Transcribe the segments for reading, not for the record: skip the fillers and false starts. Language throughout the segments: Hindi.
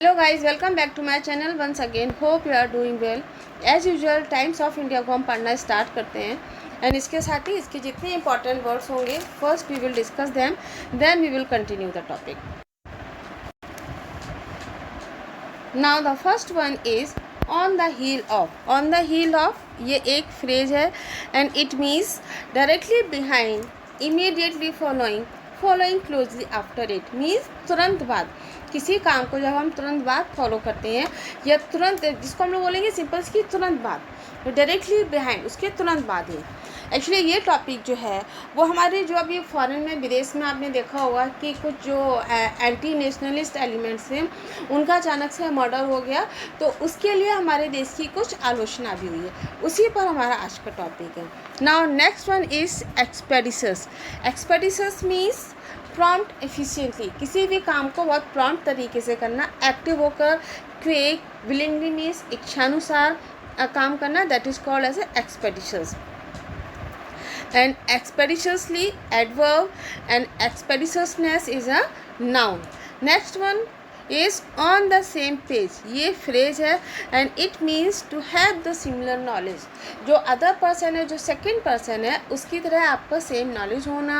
Hello guys, welcome back to my channel once again. Hope you are doing well. As usual Times of India को हम पढ़ना स्टार्ट करते हैं एंड इसके साथ ही इसके जितने इंपॉर्टेंट वर्ड्स होंगे first we will discuss them, then we will continue the topic. Now the first one is on the heel of. On the heel of ये एक फ्रेज है and it means directly behind, immediately following, following closely after it. Means तुरंत बाद, किसी काम को जब हम तुरंत बाद फॉलो करते हैं या तुरंत, जिसको हम लोग बोलेंगे सिंपल की तुरंत बाद, तो डायरेक्टली बिहाइंड उसके तुरंत बाद ही। एक्चुअली ये टॉपिक जो है वो हमारे जो अभी फॉरेन में, विदेश में आपने देखा होगा कि कुछ जो एंटी नेशनलिस्ट एलिमेंट्स हैं उनका अचानक से मर्डर हो गया, तो उसके लिए हमारे देश की कुछ आलोचना भी हुई है। उसी पर हमारा आज का टॉपिक है। Now next one is expeditious. Expeditious means prompt efficiently, किसी भी काम को बहुत प्रॉम्प्ट तरीके से करना, एक्टिव होकर, क्विक, विलिंगली मीन्स इच्छानुसार काम करना, that is called as expeditious. And expeditiously adverb and expeditiousness is a noun. Next one is on the same page. ये phrase है and it means to have the similar knowledge. जो other person है, जो second person है, उसकी तरह आपका same knowledge होना,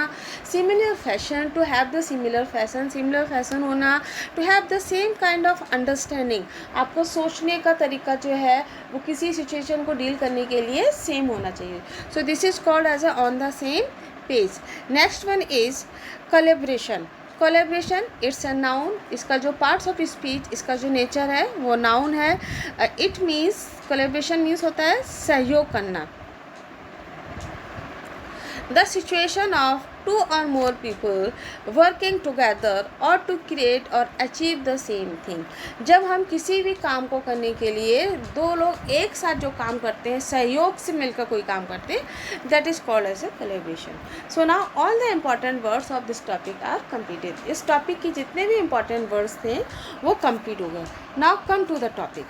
similar fashion, to have the similar fashion होना, to have the same kind of understanding. आपको सोचने का तरीका जो है वो किसी situation को डील करने के लिए सेम होना चाहिए. So this is called as a on the same page. Next one is collaboration. Collaboration it's a noun. इसका जो पार्ट्स ऑफ स्पीच, इसका जो नेचर है वो नाउन है। इट मीन्स, कोलेब्रेशन मीन्स होता है सहयोग करना। द सिचुएशन ऑफ टू और मोर पीपल वर्किंग टुगेदर और टू क्रिएट और अचीव द सेम थिंग। जब हम किसी भी काम को करने के लिए दो लोग एक साथ जो काम करते हैं, सहयोग से मिलकर कोई काम करते हैं, that is called as a collaboration. So now all the important words of this topic are completed. इस टॉपिक की जितने भी इम्पॉर्टेंट वर्ड्स थे वो कंप्लीट हो गए। Now come to the topic.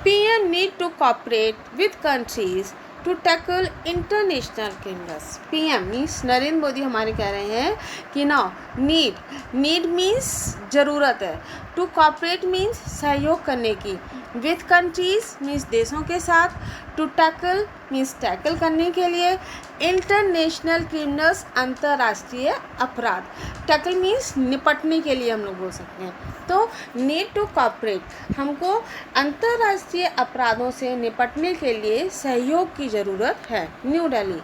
PM need to cooperate with countries to tackle international criminals. PM means Narendra Modi हमारे कह रहे हैं कि ना, नीड मीन्स ज़रूरत है, टू कॉपरेट मीन्स सहयोग करने की, विथ कंट्रीज मीन्स देशों के साथ, टू टैकल मीन्स टैकल करने के लिए, इंटरनेशनल क्रिमिनल्स अंतर्राष्ट्रीय अपराध, टैकल मीन्स निपटने के लिए हम लोग बोल सकते हैं। तो नीड टू कॉपरेट, हमको अंतर्राष्ट्रीय अपराधों से निपटने के लिए सहयोग की ज़रूरत है। New Delhi.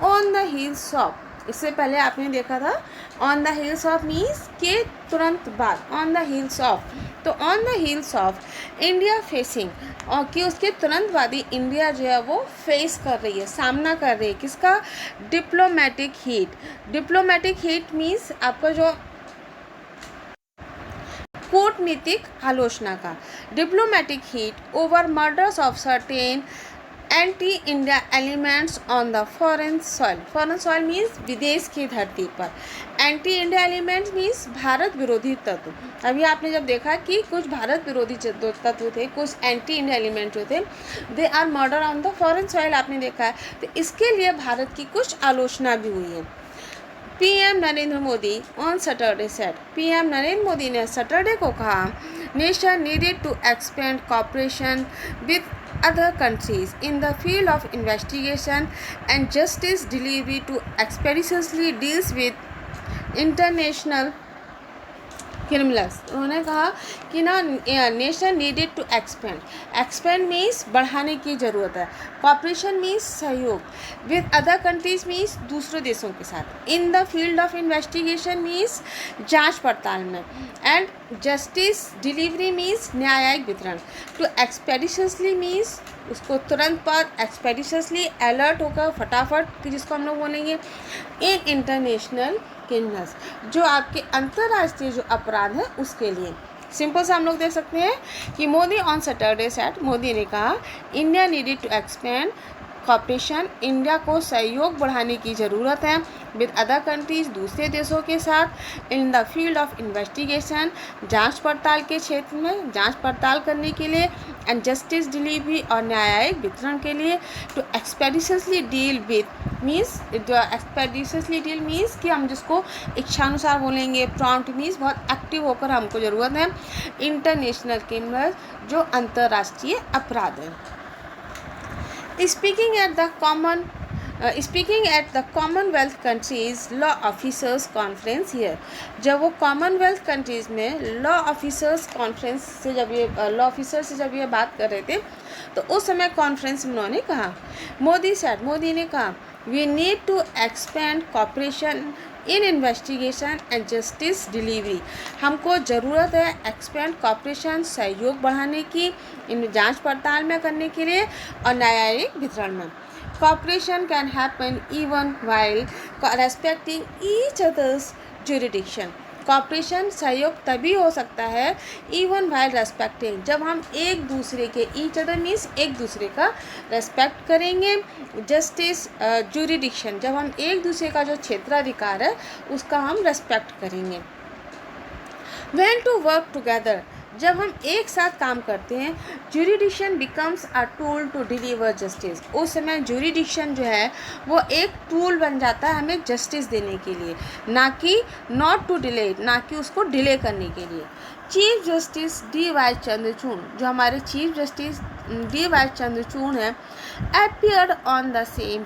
On the heels of, इससे पहले आपने देखा था on the heels of means के तुरंत बाद, ऑन द हील्स ऑफ, तो on the heels of India facing, और कि उसके तुरंत बाद ही इंडिया जो है वो फेस कर रही है, सामना कर रही है किसका? Diplomatic heat. Diplomatic heat means आपका जो कूटनीतिक आलोचना का। Diplomatic heat over murders of certain anti India elements on the foreign soil. Foreign soil means विदेश की धरती पर। Anti India elements means Bharat विरोधी तत्व। अभी आपने जब देखा कि कुछ भारत विरोधी तत्व थे, कुछ एंटी इंडिया एलिमेंट जो थे, they are murder on the foreign soil, आपने देखा है। तो इसके लिए भारत की कुछ आलोचना भी हुई है। PM Narendra Modi on Saturday said, PM Narendra Modi ने सैटरडे को कहा, nation needed to expand cooperation with other countries in the field of investigation and justice delivery to expeditiously deals with international criminals. उन्होंने कहा कि ना, nation needed to expand means बढ़ाने की ज़रूरत है, कॉपरेशन मीन्स सहयोग, विद अदर कंट्रीज मीन्स दूसरे देशों के साथ, in the field of investigation means जांच पड़ताल में, एंड जस्टिस डिलीवरी मीन्स न्यायिक वितरण, टू एक्सपेडिशसली मीन्स उसको तुरंत पर, एक्सपेडिशसली अलर्ट होकर फटाफट, जिसको हम लोग बोलेंगे इन इंटरनेशनल क्रिमिनल्स, जो आपके अंतर्राष्ट्रीय जो अपराध है उसके लिए। सिंपल से हम लोग देख सकते हैं कि Modi on Saturday said, Modi ने कहा India needed to expand cooperation, India को सहयोग बढ़ाने की ज़रूरत है विद अदर कंट्रीज, दूसरे देशों के साथ, in the field of investigation, जांच पड़ताल के क्षेत्र में जांच पड़ताल करने के लिए, एंड जस्टिस डिलीवरी और न्यायिक वितरण के लिए, to expeditiously deal with means expeditiously deal means कि हम जिसको इच्छानुसार बोलेंगे, प्रॉम्प्ट मीन्स बहुत एक्टिव होकर हमको ज़रूरत है, इंटरनेशनल क्रिमिनल जो अंतर्राष्ट्रीय अपराध है। Speaking at the Commonwealth Countries Law Officers Conference here, जब वो कॉमनवेल्थ कंट्रीज़ में लॉ ऑफिसर्स कॉन्फ्रेंस से जब ये बात कर रहे थे तो उस समय कॉन्फ्रेंस में उन्होंने कहा, मोदी ने कहा, we need to expand cooperation in investigation and justice delivery, हमको ज़रूरत है एक्सपेंड कॉपरेशन सहयोग बढ़ाने की इन जांच पड़ताल में करने के लिए और न्यायिक वितरण में। Cooperation can happen even while respecting each others jurisdiction, cooperation सहयोग तभी हो सकता है इवन वाइल रेस्पेक्टिंग, जब हम एक दूसरे के ईच अदर मीन्स एक दूसरे का रेस्पेक्ट करेंगे, जस्टिस जुरिडिक्शन जब हम एक दूसरे का जो क्षेत्राधिकार है उसका हम रेस्पेक्ट करेंगे। व्हेन टू वर्क टुगेदर, जब हम एक साथ काम करते हैं, jurisdiction becomes a tool to deliver justice, उस समय जुरिडिक्शन जो है वो एक टूल बन जाता है हमें जस्टिस देने के लिए, ना कि नॉट टू डिले, ना कि उसको डिले करने के लिए। Chief justice D.Y.. चंद्रचूड़, जो हमारे चीफ जस्टिस डी.वाई. चंद्रचूड़ हैं, appeared on the same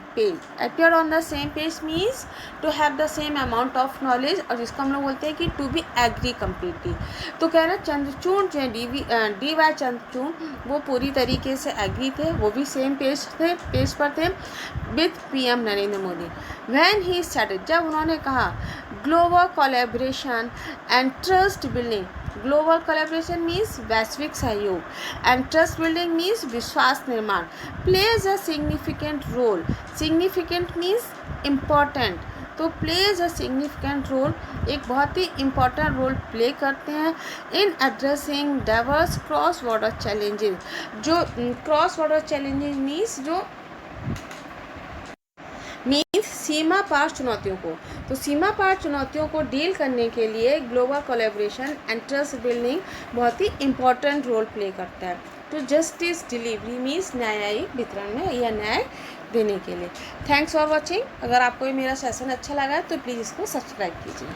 page means to have the same amount of knowledge, और जिसको हम लोग बोलते हैं कि to be agree completely। तो कह रहे चंद्रचूड़ जो है डी.वाई. चंद्रचूड़ वो पूरी तरीके से एग्री थे, वो भी सेम पेज पर थे with PM Narendra Modi. When he said, जब उन्होंने कहा, global collaboration and trust building, global collaboration means वैश्विक सहयोग एंड ट्रस्ट बिल्डिंग मीन्स विश्वास निर्माण, plays a significant role, significant means important, तो प्लेज अ सिग्निफिकेंट रोल, एक बहुत ही इम्पॉर्टेंट रोल प्ले करते हैं in addressing diverse cross border challenges, जो क्रॉस बॉर्डर चैलेंजेस मीन्स सीमा पार चुनौतियों को, तो सीमा पार चुनौतियों को डील करने के लिए global collaboration and trust building बहुत ही इम्पॉर्टेंट रोल प्ले करता है। तो जस्टिस डिलीवरी मीन्स न्यायिक वितरण में या न्याय देने के लिए। Thanks for watching. अगर आपको ये मेरा सेशन अच्छा लगा तो प्लीज़ इसको सब्सक्राइब कीजिए।